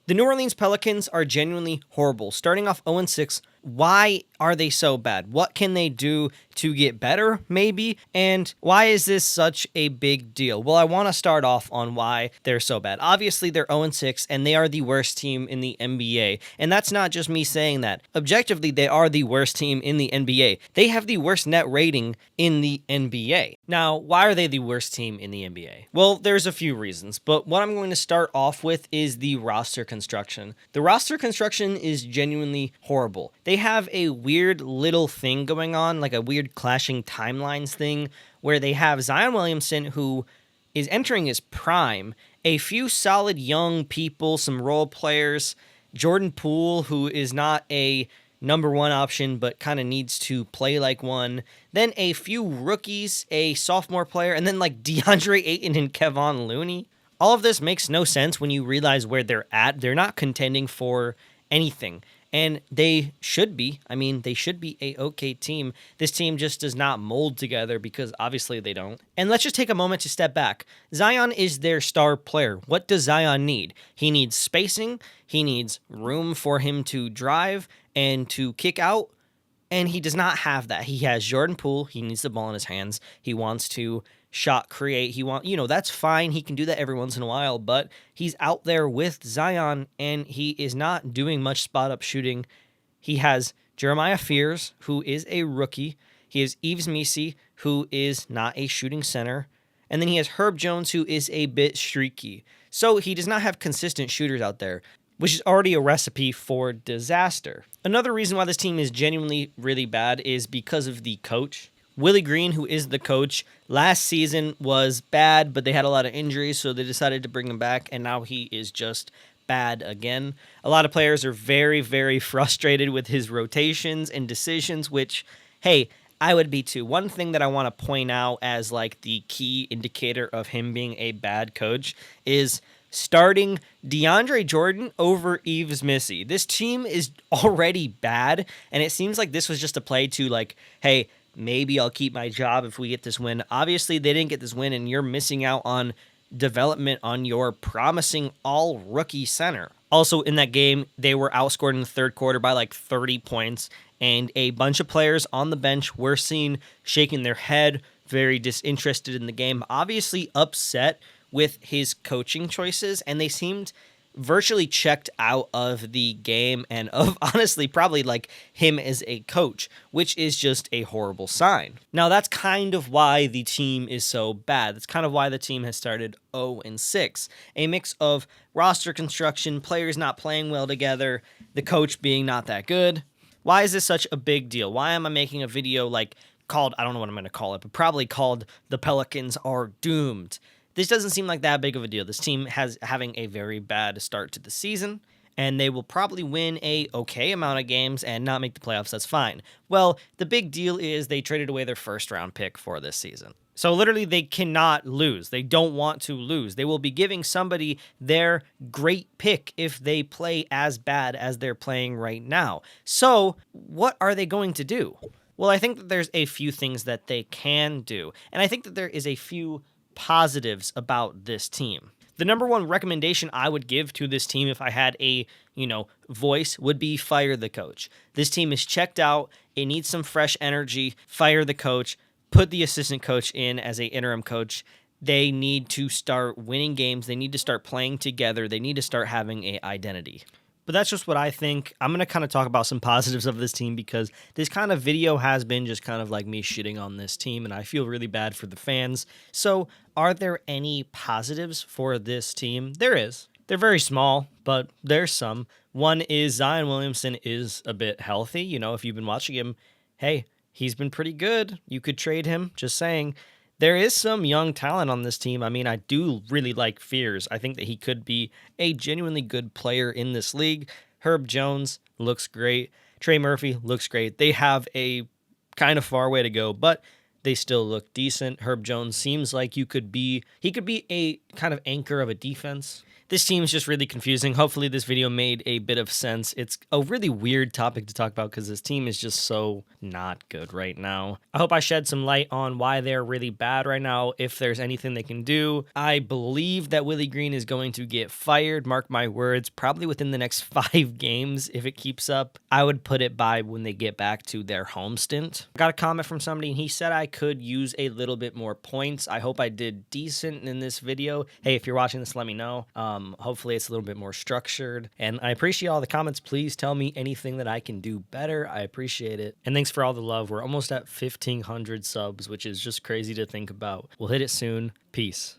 The New Orleans Pelicans are genuinely horrible. Starting off 0-6, why are they so bad? What can they do to get better, maybe? And why is this such a big deal? Well, I want to start off on why they're so bad. Obviously, they're 0-6, and they are the worst team in the NBA. And that's not just me saying that. Objectively, they are the worst team in the NBA. They have the worst net rating in the NBA. Now, why are they the worst team in the NBA? Well, there's a few reasons, but what I'm going to start off with is the roster construction. The roster construction is genuinely horrible. They have a weird little thing going on, like a weird clashing timelines thing, where they have Zion Williamson, who is entering his prime, a few solid young people, some role players, Jordan Poole, who is not a number one option, but kind of needs to play like one. Then a few rookies, a sophomore player, and then like DeAndre Ayton and Kevon Looney. All of this makes no sense when you realize where they're at. They're not contending for anything. And they should be. I mean, they should be a okay team. This team just does not mold together because obviously they don't. And let's just take a moment to step back. Zion is their star player. What does Zion need? He needs spacing. He needs room for him to drive and to kick out. And he does not have that. He has Jordan Poole. He needs the ball in his hands. He wants to shot create. That's fine. He can do that every once in a while, but he's out there with Zion and he is not doing much spot up shooting. He has Jeremiah Fears, who is a rookie. He has Yves Missi, who is not a shooting center. And then he has Herb Jones, who is a bit streaky. So he does not have consistent shooters out there, which is already a recipe for disaster. Another reason why this team is genuinely really bad is because of the coach. Willie Green, who is the coach, last season was bad, but they had a lot of injuries, so they decided to bring him back, and now he is just bad again. A lot of players are very, very frustrated with his rotations and decisions, which, hey, I would be too. One thing that I want to point out as like the key indicator of him being a bad coach is starting DeAndre Jordan over Yves Missi. This team is already bad, and it seems like this was just a play to like, hey, maybe I'll keep my job if we get this win. Obviously, they didn't get this win, and you're missing out on development on your promising all-rookie center. Also, in that game, they were outscored in the third quarter by like 30 points, and a bunch of players on the bench were seen shaking their head, very disinterested in the game, obviously upset with his coaching choices, and they seemed virtually checked out of the game and of honestly probably like him as a coach, which is just a horrible sign. Now that's kind of why the team is so bad. That's kind of why the team has started 0-6. A mix of roster construction, players not playing well together, the coach being not that good. Why is this such a big deal? Why am I making a video like called, I don't know what I'm going to call it, but probably called The Pelicans Are Doomed? This doesn't seem like that big of a deal. This team has having a very bad start to the season, and they will probably win a okay amount of games and not make the playoffs. That's fine. Well, the big deal is they traded away their first-round pick for this season. So literally they cannot lose. They don't want to lose. They will be giving somebody their great pick if they play as bad as they're playing right now. So what are they going to do? Well, I think that there's a few things that they can do, and I think that there is a few positives about this team. The number one recommendation I would give to this team if I had a, voice would be fire the coach. This team is checked out. It needs some fresh energy. Fire the coach. Put the assistant coach in as an interim coach. They need to start winning games. They need to start playing together. They need to start having an identity. But that's just what I think. I'm going to kind of talk about some positives of this team because this kind of video has been just kind of like me shitting on this team, and I feel really bad for the fans. So are there any positives for this team? There is. They're very small, but there's some. One is Zion Williamson is a bit healthy. If you've been watching him, hey, he's been pretty good. You could trade him, just saying. There is some young talent on this team. I mean, I do really like Fears. I think that he could be a genuinely good player in this league. Herb Jones looks great. Trey Murphy looks great. They have a kind of far way to go, but they still look decent. Herb Jones seems like he could be a kind of anchor of a defense. This team is just really confusing. Hopefully this video made a bit of sense. It's a really weird topic to talk about because this team is just so not good right now. I hope I shed some light on why they're really bad right now, if there's anything they can do. I believe that Willie Green is going to get fired, mark my words, probably within the next 5 games if it keeps up. I would put it by when they get back to their home stint. I got a comment from somebody and he said I could use a little bit more points. I hope I did decent in this video. Hey, if you're watching this, let me know. Hopefully it's a little bit more structured, and I appreciate all the comments. Please tell me anything that I can do better. I appreciate it. And thanks for all the love. We're almost at 1,500 subs, which is just crazy to think about. We'll hit it soon. Peace.